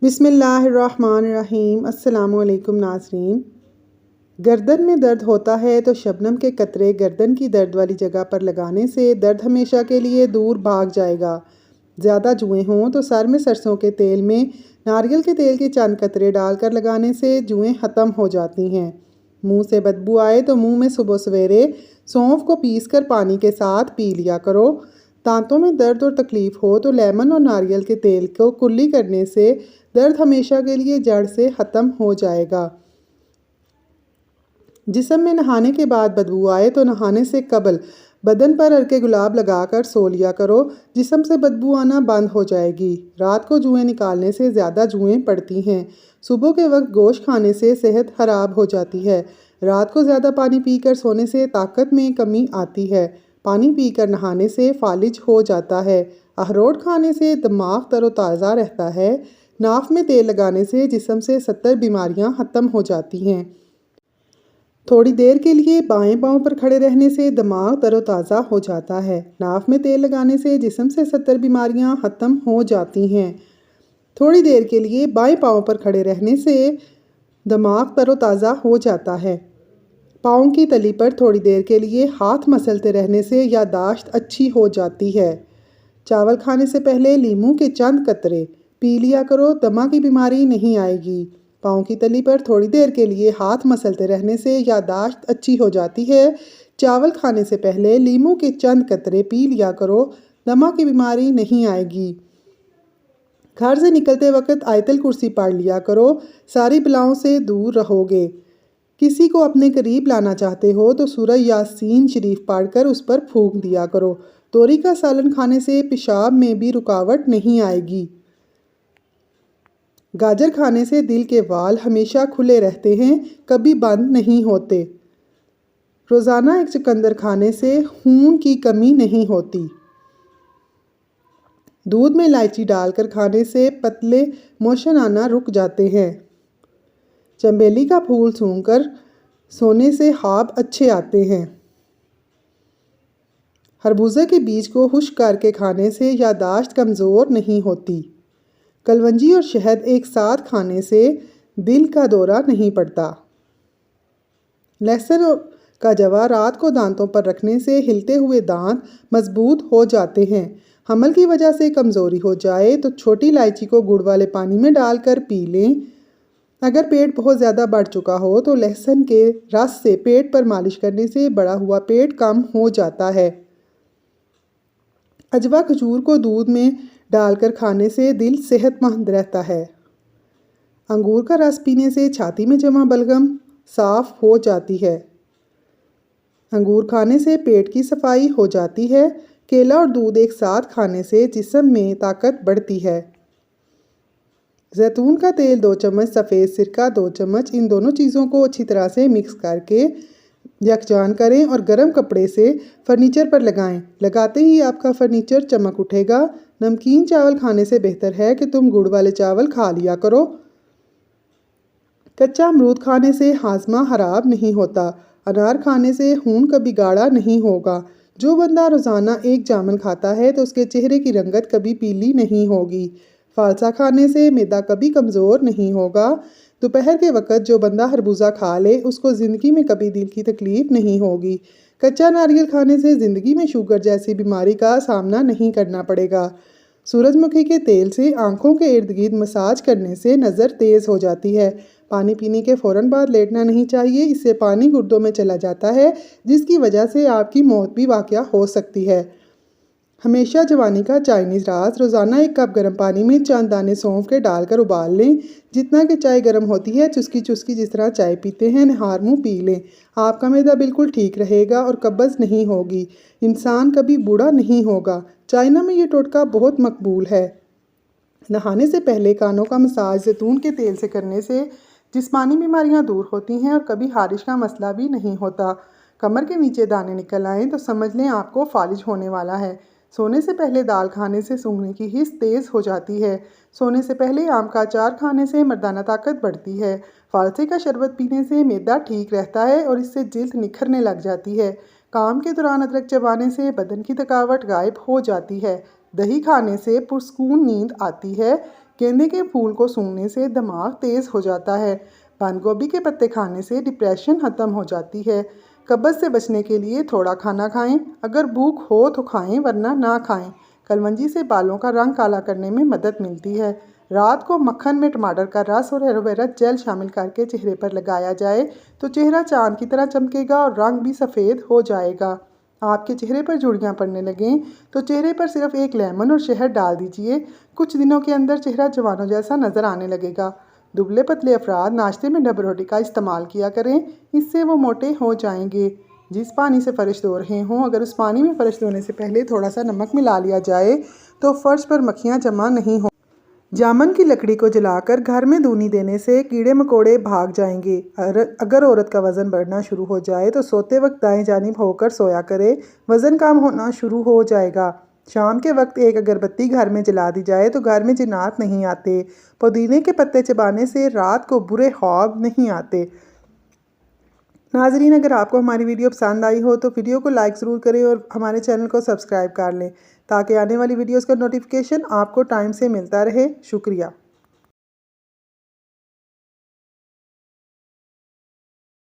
बिस्मिल्लाहिर्रहमानिर्रहीम। अस्सलामुअलैकुम नाज़रीन। गर्दन में दर्द होता है तो शबनम के कतरे गर्दन की दर्द वाली जगह पर लगाने से दर्द हमेशा के लिए दूर भाग जाएगा। ज़्यादा जुएँ हों तो सर में सरसों के तेल में नारियल के तेल के चंद कतरे डालकर लगाने से जुएँ ख़त्म हो जाती हैं। मुंह से बदबू आए तो मुंह में सुबह सवेरे सौंफ को पीसकर पानी के साथ पी लिया करो। दांतों में दर्द और तकलीफ़ हो तो लेमन और नारियल के तेल को कुल्ली करने से दर्द हमेशा के लिए जड़ से ख़त्म हो जाएगा। जिस्म में नहाने के बाद बदबू आए तो नहाने से कबल बदन पर हल्के गुलाब लगाकर सो लिया करो। जिस्म से बदबू आना बंद हो जाएगी। रात को जुएँ निकालने से ज़्यादा जुएँ पड़ती हैं। सुबह के वक्त गोश्त खाने से सेहत ख़राब हो जाती है। रात को ज़्यादा पानी पीकर सोने से ताकत में कमी आती है। पानी पीकर नहाने से फालिज हो जाता है। अखरोट खाने से दिमाग तरोताज़ा रहता है। नाक में तेल लगाने से जिस्म से 70 बीमारियां ख़त्म हो जाती हैं। थोड़ी देर के लिए बाएं पांव पर खड़े रहने से दिमाग तरोताज़ा हो जाता है। नाक में तेल लगाने से जिस्म से 70 बीमारियां ख़त्म हो जाती हैं। थोड़ी देर के लिए बाएं पांव पर खड़े रहने से दिमाग तरोताज़ा हो जाता है। पाँव की तली पर थोड़ी देर के लिए हाथ मसलते रहने से याददाश्त अच्छी हो जाती है। चावल खाने से पहले लीमू के चंद कतरे पी लिया करो, दमा की बीमारी नहीं आएगी। पाँव की तली पर थोड़ी देर के लिए हाथ मसलते रहने से याददाश्त अच्छी हो जाती है। चावल खाने से पहले लीमू के चंद कतरे पी लिया करो, दमा की बीमारी नहीं आएगी। घर से निकलते वक्त आयतल कुर्सी पढ़ लिया करो, सारी बलाओं से दूर रहोगे। किसी को अपने करीब लाना चाहते हो तो सूरह यासीन शरीफ पढ़कर उस पर फूंक दिया करो। तोरी का सालन खाने से पेशाब में भी रुकावट नहीं आएगी। गाजर खाने से दिल के वाल हमेशा खुले रहते हैं, कभी बंद नहीं होते। रोज़ाना एक चुकंदर खाने से खून की कमी नहीं होती। दूध में इलायची डालकर खाने से पतले मोशन आना रुक जाते हैं। चंबेली का फूल सूंघकर सोने से ख्वाब अच्छे आते हैं। खरबूजे के बीज को खुश्क करके खाने से याददाश्त कमज़ोर नहीं होती। कलवंजी और शहद एक साथ खाने से दिल का दौरा नहीं पड़ता। लहसुन का जवा रात को दांतों पर रखने से हिलते हुए दांत मजबूत हो जाते हैं। हमल की वजह से कमज़ोरी हो जाए तो छोटी इलायची को गुड़ वाले पानी में डालकर पी लें। अगर पेट बहुत ज़्यादा बढ़ चुका हो तो लहसुन के रस से पेट पर मालिश करने से बढ़ा हुआ पेट कम हो जाता है। अजवा खजूर को दूध में डालकर खाने से दिल सेहतमंद रहता है। अंगूर का रस पीने से छाती में जमा बलगम साफ हो जाती है। अंगूर खाने से पेट की सफाई हो जाती है। केला और दूध एक साथ खाने से जिस्म में ताकत बढ़ती है। जैतून का तेल 2 चम्मच, सफ़ेद सिरका 2 चम्मच, इन दोनों चीज़ों को अच्छी तरह से मिक्स करके यकजान करें और गर्म कपड़े से फर्नीचर पर लगाएं। लगाते ही आपका फर्नीचर चमक उठेगा। नमकीन चावल खाने से बेहतर है कि तुम गुड़ वाले चावल खा लिया करो। कच्चा अमरूद खाने से हाजमा खराब नहीं होता। अनार खाने से खून कभी गाढ़ा नहीं होगा। जो बंदा रोज़ाना एक जामुन खाता है तो उसके चेहरे की रंगत कभी पीली नहीं होगी। फालसा खाने से मैदा कभी कमज़ोर नहीं होगा। दोपहर के वक्त जो बंदा खरबूजा खा ले उसको ज़िंदगी में कभी दिल की तकलीफ़ नहीं होगी। कच्चा नारियल खाने से ज़िंदगी में शुगर जैसी बीमारी का सामना नहीं करना पड़ेगा। सूरजमुखी के तेल से आँखों के इर्द गिर्द मसाज करने से नज़र तेज़ हो जाती है। पानी पीने के फ़ौरन बाद लेटना नहीं चाहिए, इससे पानी गुर्दों में चला जाता है जिसकी वजह से आपकी मौत भी वाक़या हो सकती है। हमेशा जवानी का चाइनीज़ राज, रोज़ाना 1 कप गर्म पानी में चंद दाने सौंफ के डालकर उबाल लें। जितना कि चाय गर्म होती है चुस्की चुस्की जिस तरह चाय पीते हैं निहार मुँह पी लें। आपका मैदा बिल्कुल ठीक रहेगा और कब्ज़ नहीं होगी। इंसान कभी बूढ़ा नहीं होगा। चाइना में ये टोटका बहुत मकबूल है। नहाने से पहले कानों का मसाज जैतून के तेल से करने से जिस्मानी बीमारियां दूर होती हैं और कभी खारिश का मसला भी नहीं होता। कमर के नीचे दाने निकल आएँ तो समझ लें आपको फालिज होने वाला है। सोने से पहले दाल खाने से सूंघने की हिस्स तेज़ हो जाती है। सोने से पहले आम का अचार खाने से मर्दाना ताकत बढ़ती है। फालसे का शरबत पीने से मैदा ठीक रहता है और इससे जिल्द निखरने लग जाती है। काम के दौरान अदरक चबाने से बदन की थकावट गायब हो जाती है। दही खाने से पुरस्कून नींद आती है। गेंदे के फूल को सूंघने से दिमाग तेज़ हो जाता है। बंद गोभी के पत्ते खाने से डिप्रेशन ख़त्म हो जाती है। कब्ज़ से बचने के लिए थोड़ा खाना खाएं। अगर भूख हो तो खाएं, वरना ना खाएं। कलवंजी से बालों का रंग काला करने में मदद मिलती है। रात को मक्खन में टमाटर का रस और एलोवेरा जेल शामिल करके चेहरे पर लगाया जाए तो चेहरा चांद की तरह चमकेगा और रंग भी सफ़ेद हो जाएगा। आपके चेहरे पर झुर्रियाँ पड़ने लगें तो चेहरे पर सिर्फ एक लेमन और शहद डाल दीजिए। कुछ दिनों के अंदर चेहरा जवानों जैसा नज़र आने लगेगा। दुबले पतले अफराद नाश्ते में डब रोटी का इस्तेमाल किया करें, इससे वो मोटे हो जाएंगे। जिस पानी से फ़र्श धो रहे हों, अगर उस पानी में फ़र्श धोने से पहले थोड़ा सा नमक मिला लिया जाए तो फ़र्श पर मक्खियाँ जमा नहीं हो। जामुन की लकड़ी को जलाकर घर में धूनी देने से कीड़े मकोड़े भाग जाएंगे। अगर औरत का वज़न बढ़ना शुरू हो जाए तो सोते वक्त दाएं जानिब होकर सोया करे, वज़न कम होना शुरू हो जाएगा। शाम के वक्त एक अगरबत्ती घर में जला दी जाए तो घर में जिन्नात नहीं आते। पुदीने के पत्ते चबाने से रात को बुरे ख्वाब नहीं आते। नाजरीन, अगर आपको हमारी वीडियो पसंद आई हो तो वीडियो को लाइक ज़रूर करें और हमारे चैनल को सब्सक्राइब कर लें ताकि आने वाली वीडियोस का नोटिफिकेशन आपको टाइम से मिलता रहे। शुक्रिया।